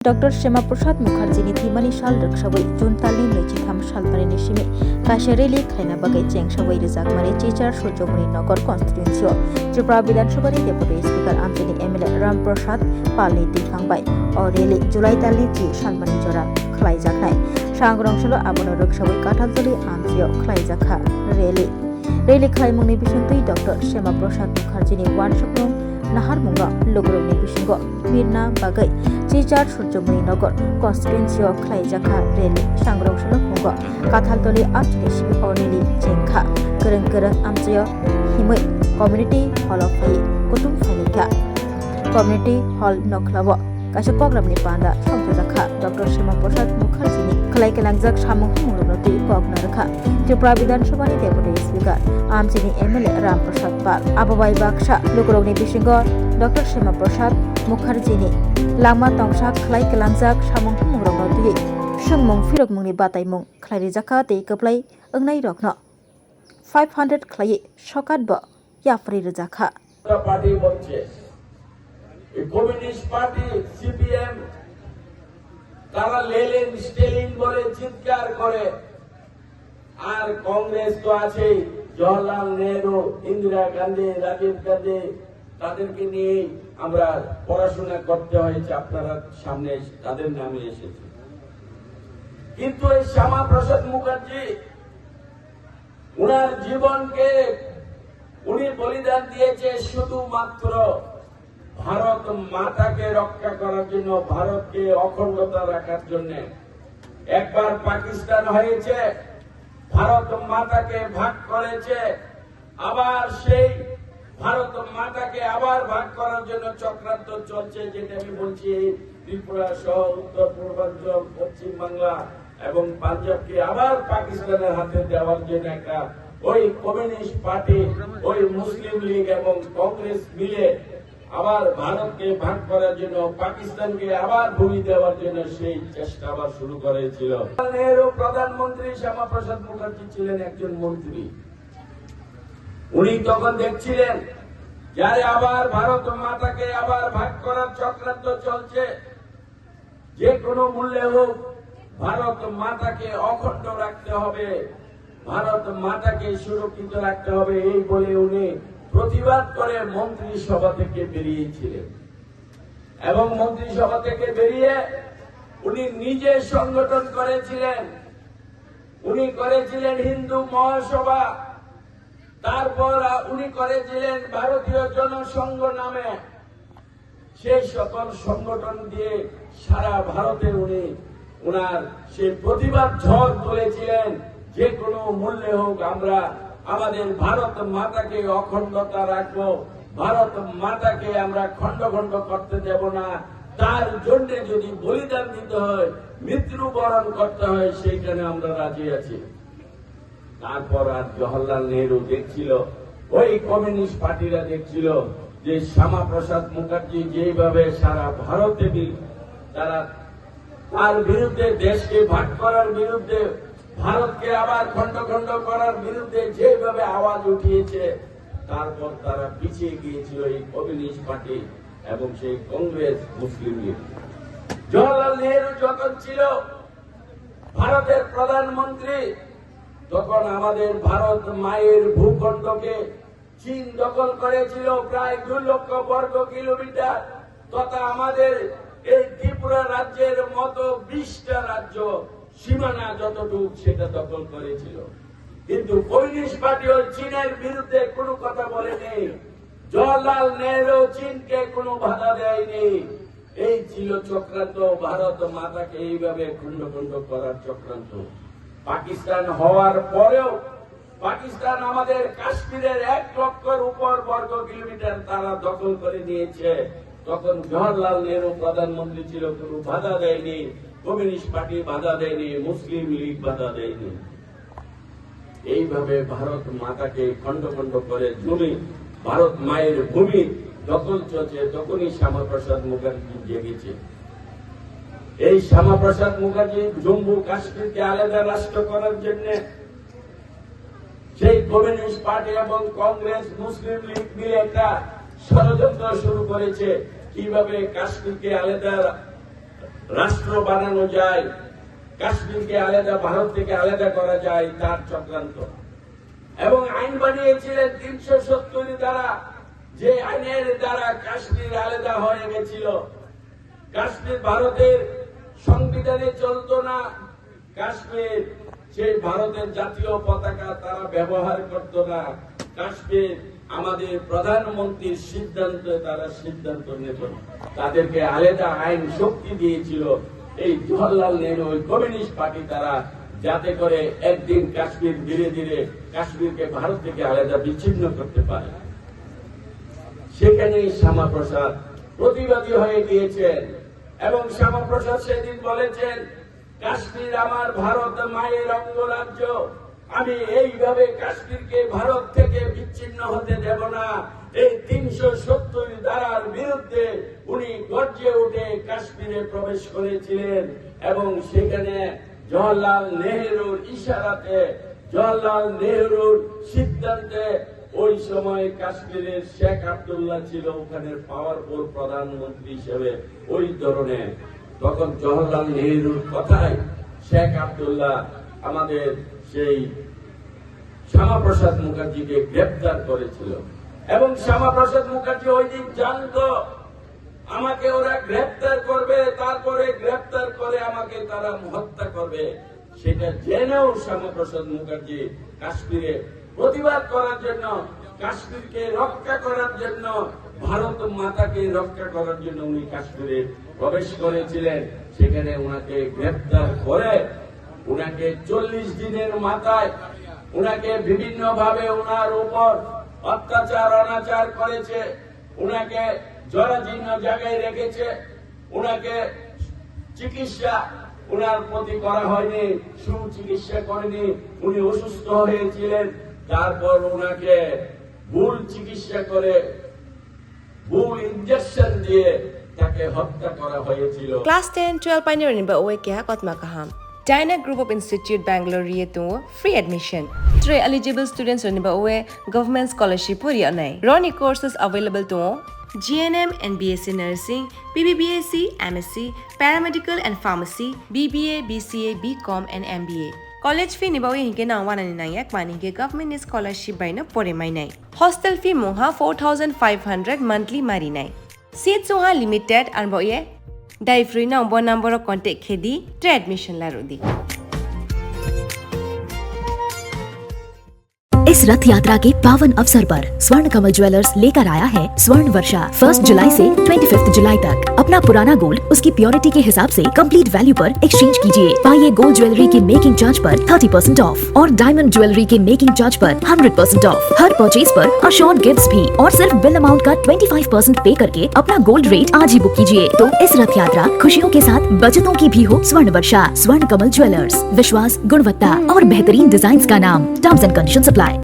Doctor Shyama Prasad Mukherjee थीमानी साल रक्षावै जुन तालि नैजिथाम सालमारिनि सिमे काशेरेलि खायना बागै चेंगसावै रोजागमारे चेचार सूर्यमणि नगर कन्स्टिट्युएन्सियाव त्रिपुरा विधानसभानि डेपुटी स्पिकार आमचेनि एमएलए राम प्रसाद पालनि दिखांबाय अ रेलि जुलाइ तालि जि सालमानि जरा खलायजानाय सांग्रांसल आबनो रक्षावै काठालजलि आमचियाव खलायजाखा रेलि खलायमुंनि बिसंतै डॉक्टर श्यामा प्रसाद मुखर्जीनि वानसुकनं नाहार मुंगा लोगोरनि बिसिंग मिरना बागै चेचार सूर्यमणि नगर कन्स्टिट्युएन्सियाव खलायजाखा रेलि सांग्रांसल मुंगा काठालतलि आमचिनि सिबि अ रेलि चेंखा गोरों आमचिया हिमै कम्युनिटी हल अफ फाइ कुटुम फाइलिखा कम्युनिटी हल नखलाव कासे प्रग्रामनि पान्दा संजाखा डॉक्टर श्यामा प्रसाद मुखर्जीनि खलायकेलांजाक सामुं मुलुगनति कगनारखा त्रिपुरा विधानसभानि डेपुटी स्पिकार आमचेनि एमएलए राम प्रसाद पाल आबाबाई बाक्सा लोगोरनि बिसिंग डॉक्टर श्यामा प्रसाद मुखर्जीनि लामा तंसा खलायकेलांजाक सामुं मुलुगनति सोंमुं फिरकमुंनि बातायमुं खलायरिजाखा तै कप्लाय ओंनाय रखनो 500 खलाय सकात ब याफ्रि रजाखा पार्टी বলছে এই কমিউনিস্ট পার্টি সিপিএম তারা লেলেন স্টেলিন বলে চিৎকার করে আর কংগ্রেস তো আছে জওহরলাল নেহরু ইন্দিরা গান্ধী রাজীব গান্ধী তাদেরকে নিয়ে আমরা পড়াশোনা করতে হয়েছে আপনারা সামনে তাদের নামে এসেছে কিন্তু এই শ্যামা প্রসাদ মুখার্জি উনার জীবনকে উনি বলিদান দিয়েছে শুধুমাত্র ভারত মাতাকে রক্ষা করার জন্য ভারতকে অখণ্ডতা রাখার জন্য একবার পাকিস্তান হয়েছে ভারত মাতাকে ভাগ করেছে আবার সেই ভারত মাতাকে আবার ভাগ করার জন্য চক্রান্ত চলছে যেটা আমি বলছি ত্রিপুরা সহ উত্তর পূর্বাঞ্চল পশ্চিম বাংলা এবং পাঞ্জাবকে আবার পাকিস্তানের হাতে দেওয়ার জন্য একটা ওই কমিউনিস্ট পার্টি ওই মুসলিম লীগ এবং কংগ্রেস মিলে আবার ভারতকে ভাগ করার জন্য পাকিস্তানকে আবার ভূমি দেওয়ার জন্য সেই চেষ্টা আবার শুরু করেছিল নেহরু প্রধানমন্ত্রী শ্যামা প্রসাদ মুখার্জি ছিলেন একজন মন্ত্রী উনি তখন দেখছিলেন যারে আবার ভারত মাতাকে আবার ভাগ করার চক্রান্ত চলছে যে কোনো মূল্যে হোক ভারত মাতাকে অখণ্ড রাখতে হবে ভারত মাতাকে সুরক্ষিত রাখতে হবে এই বলে উনি প্রতিবাদ করে মন্ত্রিসভা থেকে বেরিয়েছিলেন এবং মন্ত্রিসভা থেকে বেরিয়ে উনি নিজে সংগঠন করেছিলেন উনি করেছিলেন হিন্দু মহাসভা তারপর উনি করেছিলেন ভারতীয় জনসংঘ নামে সেই সকল সংগঠন দিয়ে সারা ভারতে উনি উনার সেই প্রতিবাদ ঝড় তুলেছিলেন যে কোনো মূল্যে হোক আমরা আমাদের ভারত মাতাকে অখণ্ডতা রাখবো ভারত মাতাকে আমরা খণ্ড খণ্ড করতে দেব না তার জন্য যদি বলিদান দিতে হয় মৃত্যুবরণ করতে হয় সেইখানে আমরা রাজি আছি তারপর আর জওহরলাল নেহরু দেখছিল ওই কমিউনিস্ট পার্টিরা দেখছিল যে শ্যামা প্রসাদ মুখার্জি যেভাবে সারা ভারতে তারা তার বিরুদ্ধে দেশকে ভাগ করার বিরুদ্ধে ভারতকে আবার খণ্ড খণ্ড করার বিরুদ্ধে যেভাবে আওয়াজ উঠিয়েছে তারপর তারা পিছিয়ে গিয়েছিল এই কমিউনিস্ট পার্টি এবং সেই কংগ্রেস মুসলিম লীগ জওহরলাল নেহরু যখন ছিল ভারতের প্রধানমন্ত্রী তখন আমাদের ভারত মায়ের ভূখণ্ডকে চীন দখল করেছিল প্রায় 2 লক্ষ বর্গ কিলোমিটার তথা আমাদের এই ত্রিপুরা রাজ্যের মতো 20টা রাজ্য সীমানা যতটুকু সেটা দখল করেছিল কিন্তু কমিউনিস্ট পার্টি ও চীনের বিরুদ্ধে কোনো কথা বলেনি জওহরলাল নেহরু চীনকে কোনো বাধা দেয়নি এই ছিল চক্রান্ত ভারত মাতাকে এইভাবে খণ্ড খণ্ড করার চক্রান্ত পাকিস্তান হওয়ার পরেও পাকিস্তান আমাদের কাশ্মীরের 1 লক্ষের উপর বর্গ কিলোমিটার তারা দখল করে নিয়েছে তখন জওহরলাল নেহরু প্রধানমন্ত্রী ছিল কোনো বাধা দেয়নি কমিউনিস্ট পার্টি বাধা দেয়নি মুসলিম লীগ বাধা দেয়নি এইভাবে ভারত মাতাকে খণ্ড খণ্ড করে জমি ভারত মায়ের ভূমি দখল চলছে তখনই শ্যামা প্রসাদ মুখার্জি জেগেছে এই শ্যামা প্রসাদ মুখার্জি জম্মু কাশ্মীরকে আলাদা রাষ্ট্র করার জন্য সেই কমিউনিস্ট পার্টি এবং কংগ্রেস মুসলিম লীগ মিলে একটা ষড়যন্ত্র শুরু করেছে কিভাবে কাশ্মীরকে আলাদা রাষ্ট্র বানানো যায়, কাশ্মীরকে আলাদা ভারত থেকে আলাদা করা যায়, তার চক্রান্ত। এবং আইন বানিয়েছিলেন 370 দ্বারা, যে আইনের দ্বারা কাশ্মীর আলাদা হয়ে গেছিল। কাশ্মীর ভারতের সংবিধানে চলতো না, কাশ্মীর সেই ভারতের জাতীয় পতাকা তারা ব্যবহার করত না। কাশ্মীর আমাদের প্রধানমন্ত্রীর সিদ্ধান্তে তারা সিদ্ধান্ত নিত। তাদেরকে আলাদা আইন শক্তি দিয়েছিল এই জওহরলাল নেহরু, ওই কমিউনিস্ট পার্টি, তারা যাতে করে একদিন কাশ্মীর ধীরে ধীরে কাশ্মীরকে ভারত থেকে আলাদা বিচ্ছিন্ন করতে পারে। সেখানেই শ্যামাপ্রসাদ প্রতিবাদী হয়ে গিয়েছেন এবং শ্যামাপ্রসাদ সেদিন বলেছেন, কাশ্মীর আমার ভারত মায়ের অঙ্গরাজ্য, আমি এইভাবে কাশ্মীরকে ভারত থেকে বিচ্ছিন্ন হতে দেব না। এই 370 ধারার বিরুদ্ধে উনি গর্জে উঠে কাশ্মীরে প্রবেশ করেছিলেন এবং সেখানে জওহরলাল নেহরুর ইশারাতে, জওহরলাল নেহরুর সিদ্ধান্তে ওই সময় কাশ্মীরের শেখ আব্দুল্লাহ ছিল ওখানে পাওয়ারফুল প্রধানমন্ত্রী হিসেবে ওই ধরনের। তখন জওহরলাল নেহরুর কথায় শেখ আব্দুল্লাহ আমাদের সেই শ্যামাপ্রসাদ মুখার্জিকে গ্রেপ্তার করেছিল এবং শ্যামাপ্রসাদ মুখার্জি ওই দিন জানতো আমাকে ওরা গ্রেপ্তার করবে, তারপরে গ্রেপ্তার করে আমাকে তারা হত্যা করবে। সেটা জেনেও শ্যামাপ্রসাদ মুখার্জি কাশ্মীরে প্রতিবাদ করার জন্য, কাশ্মীরকে রক্ষা করার জন্য, ভারত মাতাকে রক্ষা করার জন্য উনি কাশ্মীরে প্রবেশ করেছিলেন। সেখানে উনাকে গ্রেপ্তার করে উনাকে 40 দিনের মাথায় উনাকে বিভিন্ন ভাবে উনার উপর অত্যাচার অনাচার করেছে, উনাকে জরাজীর্ণ জায়গায় রেখেছে, উনাকে চিকিৎসা উনার প্রতি করা হয়নি, সুচিকিৎসা করেনি, উনি অসুস্থ হয়েছিলেন। তারপর উনাকে ভুল চিকিৎসা করে ভুল ইনজেকশন দিয়ে তাকে হত্যা করা হয়েছিল। Class 10-12 pioneer ni ba oe kya kotma kaham. Dyna Group of Institute Bangalore riye to free admission. 3 eligible students ni ba oe government scholarship puri anai. Roni courses available to GNM and BSc Nursing, BBBSc, MSc, Paramedical and Pharmacy, BBA, BCA, BCom and MBA. College fee ni ba oe hinke na 199 yak mani ke government scholarship by na pore mai nai. Hostel fee moha 4500 monthly mari nai. Seats oha limited and ba oe dai free na umbo number of contact khedi tre admission la rodi. इस रथ यात्रा के पावन अवसर पर स्वर्ण कमल jewellers लेकर आया है स्वर्ण वर्षा। 1 जुलाई से 25 जुलाई तक अपना पुराना गोल्ड उसकी प्योरिटी के हिसाब से कंप्लीट वैल्यू पर एक्सचेंज कीजिए। पाइए गोल्ड ज्वेलरी के मेकिंग चार्ज पर 30% ऑफ और डायमंड ज्वेलरी के मेकिंग चार्ज पर 100% ऑफ। हर परचेज पर अश्योर्ड गिफ्ट्स भी और सिर्फ बिल अमाउंट का 25% पे करके अपना गोल्ड रेट आज ही बुक कीजिए। तो इस रथ यात्रा खुशियों के साथ बचतों की भी हो। स्वर्ण वर्षा, स्वर्ण कमल ज्वेलर्स, विश्वास, गुणवत्ता और बेहतरीन डिजाइन का नाम। Terms and conditions apply.